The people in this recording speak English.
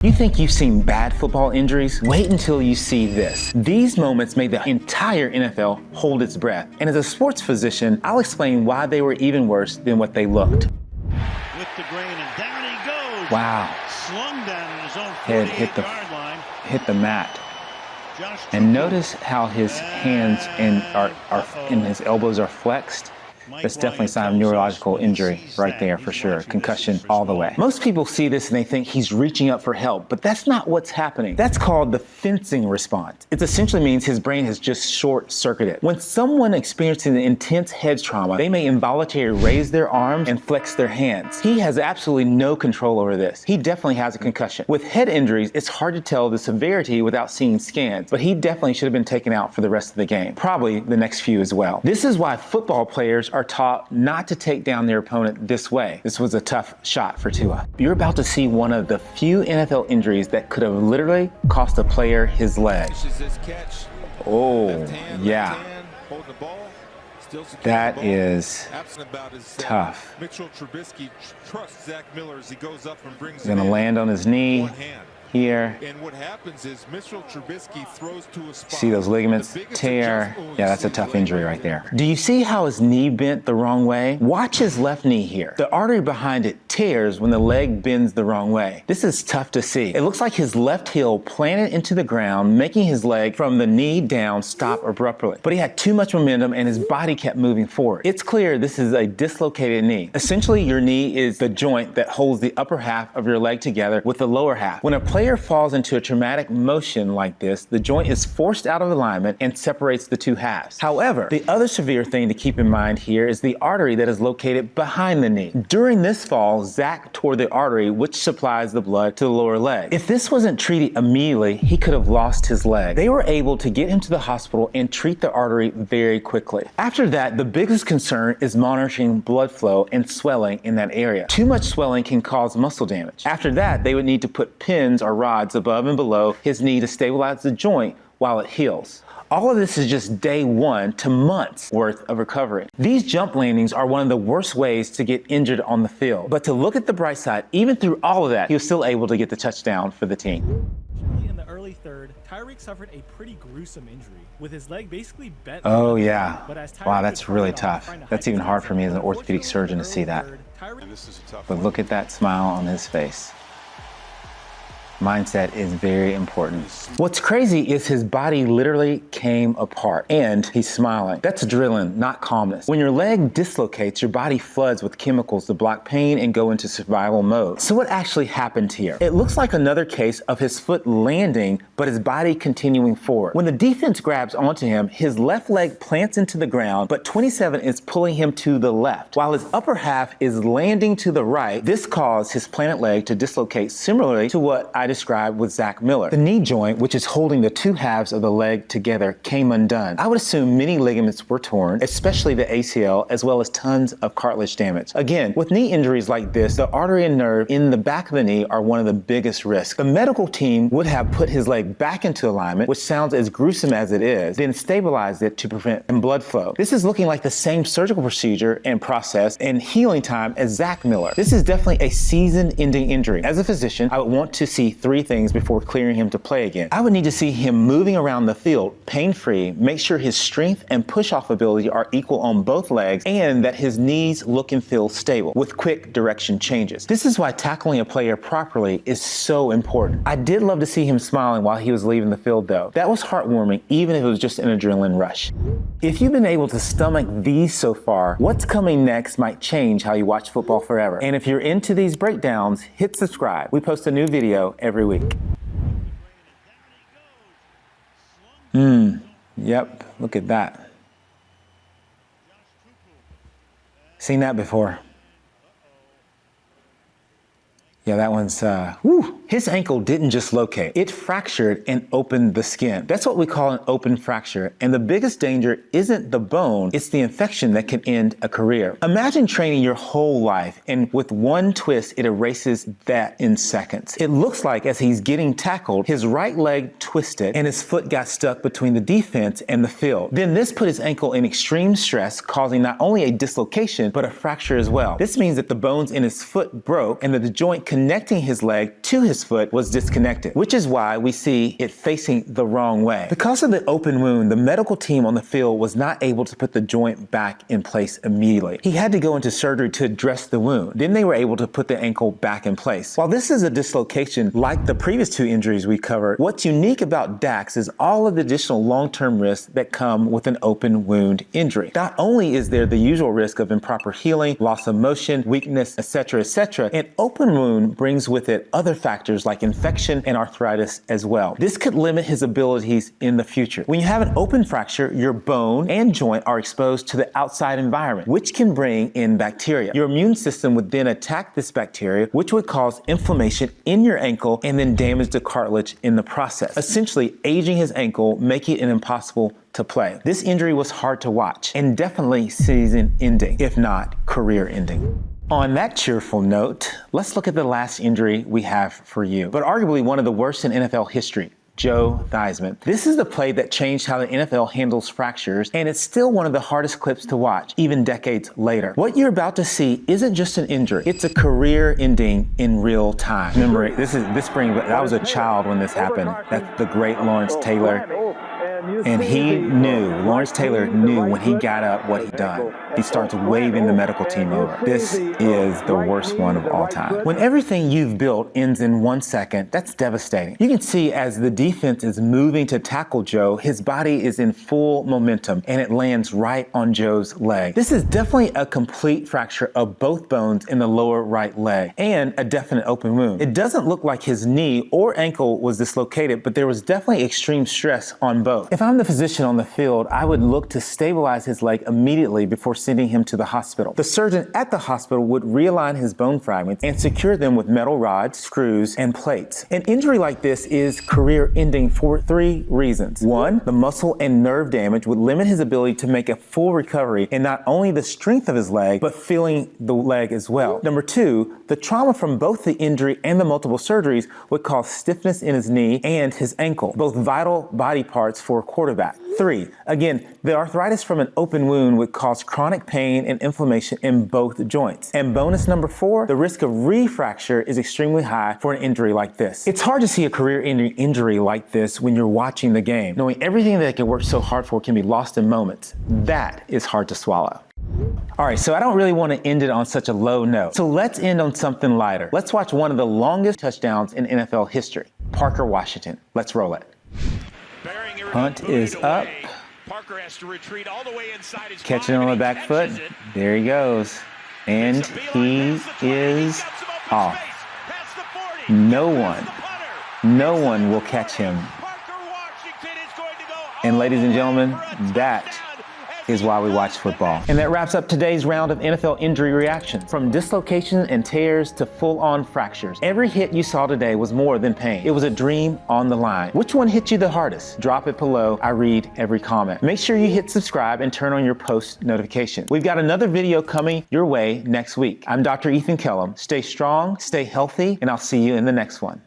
You think you've seen bad football injuries? Wait until you see this. These moments made the entire NFL hold its breath. And as a sports physician, I'll explain why they were even worse than what they looked. With the grain, and down he goes. Wow. Slung down in his own Head 48-yard line. hit the mat. And notice how his hands and his elbows are flexed. That's definitely a sign of neurological injury right there for sure. Concussion all the way. Most people see this and they think he's reaching up for help, but that's not what's happening. That's called the fencing response. It essentially means his brain has just short-circuited. When someone experiencing an intense head trauma, they may involuntarily raise their arms and flex their hands. He has absolutely no control over this. He definitely has a concussion. With head injuries, it's hard to tell the severity without seeing scans, but he definitely should have been taken out for the rest of the game. Probably the next few as well. This is why football players are taught not to take down their opponent this way. This was a tough shot for Tua. You're about to see one of the few NFL injuries that could have literally cost a player his leg. Oh, yeah. That is tough. He's gonna land on his knee here. And what happens is Mitchell Trubisky throws to a spot. See those ligaments tear? Yeah, that's a tough injury right there. Do you see how his knee bent the wrong way? Watch his left knee here. The artery behind it tears when the leg bends the wrong way. This is tough to see. It looks like his left heel planted into the ground, making his leg from the knee down stop abruptly. But he had too much momentum and his body kept moving forward. It's clear this is a dislocated knee. Essentially, your knee is the joint that holds the upper half of your leg together with the lower half. When a player falls into a traumatic motion like this, the joint is forced out of alignment and separates the two halves. However, the other severe thing to keep in mind here is the artery that is located behind the knee. During this fall, Zach tore the artery which supplies the blood to the lower leg. If this wasn't treated immediately, he could have lost his leg. They were able to get him to the hospital and treat the artery very quickly. After that, the biggest concern is monitoring blood flow and swelling in that area. Too much swelling can cause muscle damage. After that, they would need to put pins or rods above and below his knee to stabilize the joint while it heals. All of this is just day 1 to months worth of recovery. These jump landings are one of the worst ways to get injured on the field. But to look at the bright side, even through all of that, he was still able to get the touchdown for the team. In the early third, Tyreek suffered a pretty gruesome injury, with his leg basically bent. Oh yeah. Wow, that's really tough. That's even hard for me as an orthopedic surgeon to see that. But look at that smile on his face. Mindset is very important. What's crazy is his body literally came apart and he's smiling. That's adrenaline, not calmness. When your leg dislocates, your body floods with chemicals to block pain and go into survival mode. So what actually happened here? It looks like another case of his foot landing, but his body continuing forward. When the defense grabs onto him, his left leg plants into the ground, but 27 is pulling him to the left. While his upper half is landing to the right, this caused his planted leg to dislocate similarly to what I described with Zach Miller. The knee joint, which is holding the two halves of the leg together, came undone. I would assume many ligaments were torn, especially the ACL, as well as tons of cartilage damage. Again, with knee injuries like this, the artery and nerve in the back of the knee are one of the biggest risks. The medical team would have put his leg back into alignment, which sounds as gruesome as it is, then stabilized it to prevent blood flow. This is looking like the same surgical procedure and process and healing time as Zach Miller. This is definitely a season-ending injury. As a physician, I would want to see 3 things before clearing him to play again. I would need to see him moving around the field pain-free, make sure his strength and push-off ability are equal on both legs, and that his knees look and feel stable with quick direction changes. This is why tackling a player properly is so important. I did love to see him smiling while he was leaving the field though. That was heartwarming, even if it was just an adrenaline rush. If you've been able to stomach these so far, what's coming next might change how you watch football forever. And if you're into these breakdowns, hit subscribe. We post a new video every week. Yep, look at that. Seen that before. Yeah, that one's, His ankle didn't just locate. It fractured and opened the skin. That's what we call an open fracture. And the biggest danger isn't the bone, it's the infection that can end a career. Imagine training your whole life and with one twist, it erases that in seconds. It looks like as he's getting tackled, his right leg twisted and his foot got stuck between the defense and the field. Then this put his ankle in extreme stress, causing not only a dislocation, but a fracture as well. This means that the bones in his foot broke and that the joint connecting his leg to his his foot was disconnected, which is why we see it facing the wrong way. Because of the open wound, the medical team on the field was not able to put the joint back in place immediately. He had to go into surgery to address the wound. Then they were able to put the ankle back in place. While this is a dislocation like the previous two injuries we covered, what's unique about Dax is all of the additional long-term risks that come with an open wound injury. Not only is there the usual risk of improper healing, loss of motion, weakness, etc., an open wound brings with it other factors like infection and arthritis as well. This could limit his abilities in the future. When you have an open fracture, your bone and joint are exposed to the outside environment, which can bring in bacteria. Your immune system would then attack this bacteria, which would cause inflammation in your ankle and then damage the cartilage in the process, essentially aging his ankle, making it impossible to play. This injury was hard to watch and definitely season ending, if not career ending. On that cheerful note, let's look at the last injury we have for you, but arguably one of the worst in NFL history. Joe Theismann. This is the play that changed how the NFL handles fractures, and it's still one of the hardest clips to watch, even decades later. What you're about to see isn't just an injury, it's a career ending in real time. Remember, I was a child when this happened. That's the great Lawrence Taylor. And Lawrence Taylor knew when he got up what he'd done. He starts waving the medical team over. This is the worst one of all time. When everything you've built ends in 1 second, that's devastating. You can see as the defense is moving to tackle Joe, his body is in full momentum and it lands right on Joe's leg. This is definitely a complete fracture of both bones in the lower right leg and a definite open wound. It doesn't look like his knee or ankle was dislocated, but there was definitely extreme stress on both. If I'm the physician on the field, I would look to stabilize his leg immediately before sending him to the hospital. The surgeon at the hospital would realign his bone fragments and secure them with metal rods, screws, and plates. An injury like this is career ending for 3 reasons. 1, the muscle and nerve damage would limit his ability to make a full recovery in not only the strength of his leg, but feeling the leg as well. Number 2, the trauma from both the injury and the multiple surgeries would cause stiffness in his knee and his ankle, both vital body parts for a quarterback. 3, again, the arthritis from an open wound would cause chronic pain and inflammation in both joints. And bonus number 4, the risk of refracture is extremely high for an injury like this. It's hard to see a career-ending injury like this when you're watching the game. Knowing everything that they can work so hard for can be lost in moments. That is hard to swallow. All right, so I don't really want to end it on such a low note. So let's end on something lighter. Let's watch one of the longest touchdowns in NFL history. Parker Washington. Let's roll it. Punt is up. Parker has to retreat all the way inside his Catching on the back foot. There he goes. And he is off. No one will catch him. And ladies and gentlemen, that is why we watch football. And that wraps up today's round of NFL injury reaction. From dislocations and tears to full-on fractures, every hit you saw today was more than pain. It was a dream on the line. Which one hit you the hardest? Drop it below. I read every comment. Make sure you hit subscribe and turn on your post notifications. We've got another video coming your way next week. I'm Dr. Ethan Kellum. Stay strong, stay healthy, and I'll see you in the next one.